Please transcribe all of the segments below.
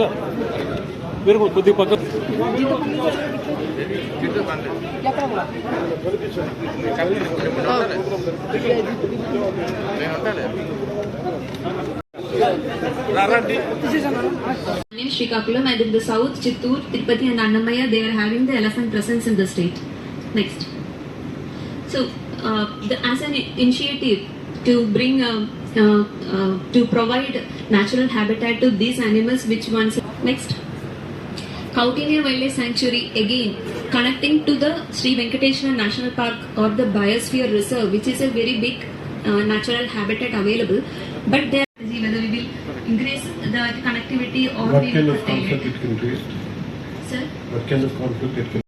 Sir మీరు కొద్దిగా పక్క Srikakulam, and in the south, Chittoor, Tirupati and Annamaya, they are having the elephant presence in the state. Next. So, as an initiative to bring, to provide natural habitat to these animals, which ones? Next. Kautilya Wildlife Sanctuary, again, connecting to the Sri Venkateshwara National Park or the Biosphere Reserve, which is a very big natural habitat available, but there whether we will increase the connectivity or what kind of conflict it can create? Sir? What kind of conflict it can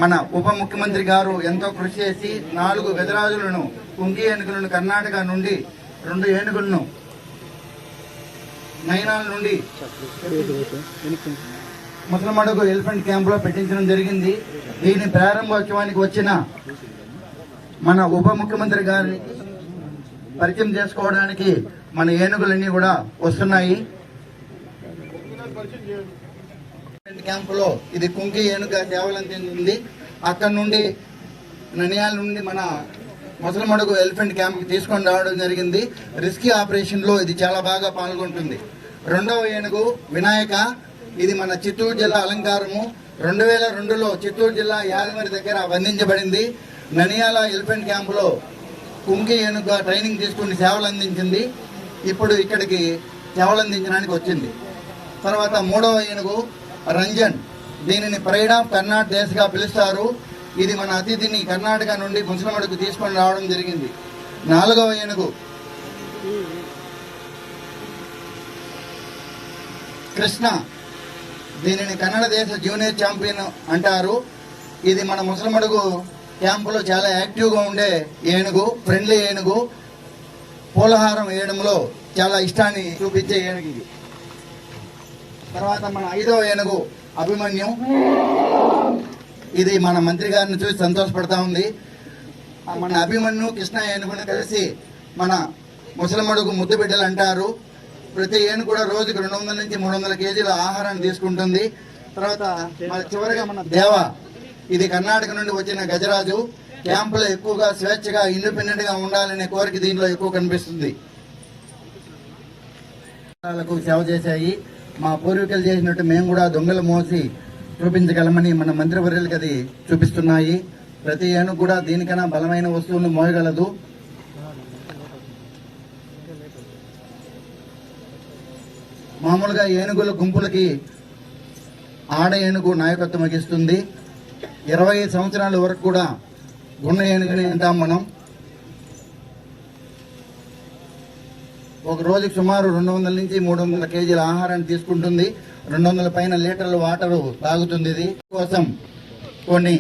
మన ఉప ముఖ్యమంత్రి గారు ఎంతో కృషి చేసి 4 గజరాజులను కుంకి ఏనుగులను కర్ణాటక నుండి 2 ఏనుగులను నైనాల నుండి Musalamadugu elephant camp లో పెట్టించడం జరిగింది. దీని ప్రారంభోత్సవానికి వచ్చిన మన ఉప ముఖ్యమంత్రి గారిని పరిచయం చేసుకోవడానికి మన ఏనుగులన్నీ కూడా వస్తున్నాయి. క్యాంపులో ఇది కుంకి ఏనుగా సేవలందింది. అక్కడ నుండి ననియాల నుండి మన ముసలమడుగు ఎలిఫెంట్ క్యాంప్ కి తీసుకొని రావడం జరిగింది. రిస్కీ ఆపరేషన్ లో ఇది చాలా బాగా పాల్గొంటుంది. 2వ ఏనుగు వినాయక, ఇది మన చిత్తూరు జిల్లా అలంకారము. 2002లో చిత్తూరు జిల్లా యాదగిరి దగ్గర బంధించబడింది. ననియాల ఎలిఫెంట్ క్యాంపులో కుంకి ఏనుగుగా ట్రైనింగ్ తీసుకుని సేవలు అందించింది. ఇప్పుడు ఇక్కడికి సేవలు అందించడానికి వచ్చింది. తర్వాత 3వ ఏనుగు రంజన్, దీనిని ప్రైడ్ ఆఫ్ కర్ణాటక దేశగా పిలుస్తారు. ఇది మన అతిథిని కర్ణాటక నుండి ముసలమడుగు తీసుకొని రావడం జరిగింది. 4వ ఏనుగు కృష్ణ, దీనిని కన్నడ దేశ జూనియర్ ఛాంపియన్ అంటారు. ఇది మన ముసలమడుగు క్యాంపులో చాలా యాక్టివ్గా ఉండే ఏనుగు, ఫ్రెండ్లీ ఏనుగు. పూలహారం వేయడంలో చాలా ఇష్టాన్ని చూపించే ఏనుగు ఇది. తర్వాత మన 5వ ఏనుగు అభిమన్యు, ఇది మన మంత్రి గారిని చూసి సంతోషపడతా ఉంది. మన అభిమన్యు కృష్ణ ఏనుగుని కలిసి మన ముసలమడుగు ముద్దు బిడ్డలు అంటారు. ప్రతి ఏనుగు కూడా రోజుకు 200 నుంచి 300 కేజీల ఆహారాన్ని తీసుకుంటుంది. తర్వాత చివరిగా మన దేవ, ఇది కర్ణాటక నుండి వచ్చిన గజరాజు. క్యాంపులో ఎక్కువగా స్వేచ్ఛగా ఇండిపెండెంట్ గా ఉండాలనే కోరిక దీనిలో ఎక్కువ కనిపిస్తుంది. సేవ చేశాయి. మా పూర్వీకులు చేసినట్టు మేము కూడా దొంగలు మోసి చూపించగలమని మన మంత్రివర్యులకి అది చూపిస్తున్నాయి. ప్రతి ఏనుగు కూడా దీనికన్నా బలమైన వస్తువులను మోయగలదు. మామూలుగా ఏనుగుల గుంపులకి ఆడ ఏనుగు నాయకత్వం వహిస్తుంది. 25 సంవత్సరాల వరకు కూడా గున్న ఏనుగుని అంటాం మనం. ఒక రోజుకి సుమారు 200 నుంచి 300 కేజీల ఆహారాన్ని తీసుకుంటుంది. 200 పైన లీటర్ల వాటరు తాగుతుంది. ఇది కోసం కొన్ని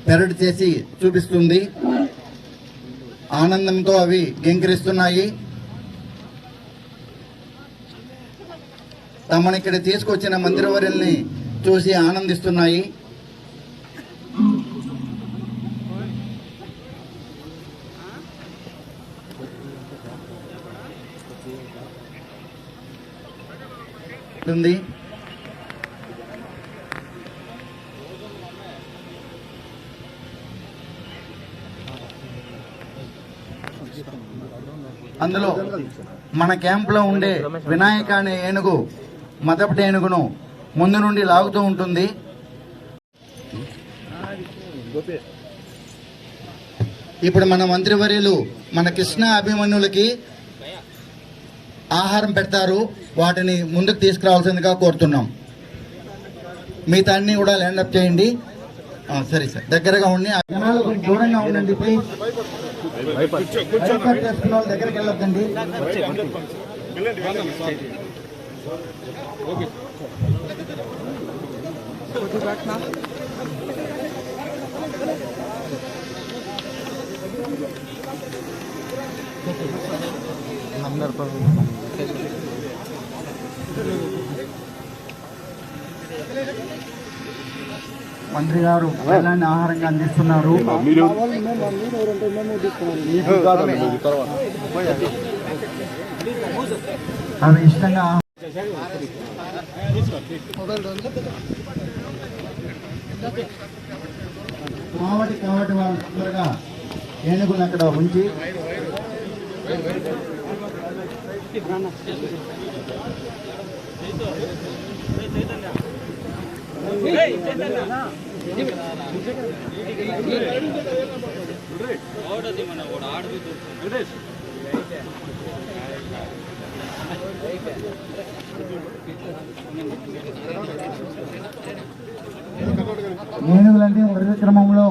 పెరడు చేసి చూపిస్తుంది. ఆనందంతో అవి గెంకిరిస్తున్నాయి. తమని ఇక్కడ తీసుకొచ్చిన మంత్రివర్యుల్ని చూసి ఆనందిస్తున్నాయి. అందులో మన క్యాంప్ లో ఉండే వినాయక అనే ఏనుగు మదపటి ఏనుగును ముందు నుండి లాగుతూ ఉంటుంది. ఇప్పుడు మన మంత్రివర్యులు మన కృష్ణ అభిమన్యులకి ఆహారం పెడతారు, వాటిని ముందుకు తీసుకురావాల్సిందిగా కోరుతున్నాం. మిగతా అన్ని కూడా ల్యాండప్ చేయండి. సరే సార్, దగ్గరగా ఉండి జనాలు కొంచెం దూరంగా ఉండండి ప్లీజ్. చేసుకున్న వాళ్ళు దగ్గరికి వెళ్ళొద్దండి. మంత్రి గారు పిల్లల్ని ఆహారంగా అందిస్తున్నారు. అవి ఇష్టంగా కాబట్టి వాళ్ళు తొందరగా ఏనుగులు అక్కడ ఉంచి ఏనుగులంటే వరుస క్రమంలో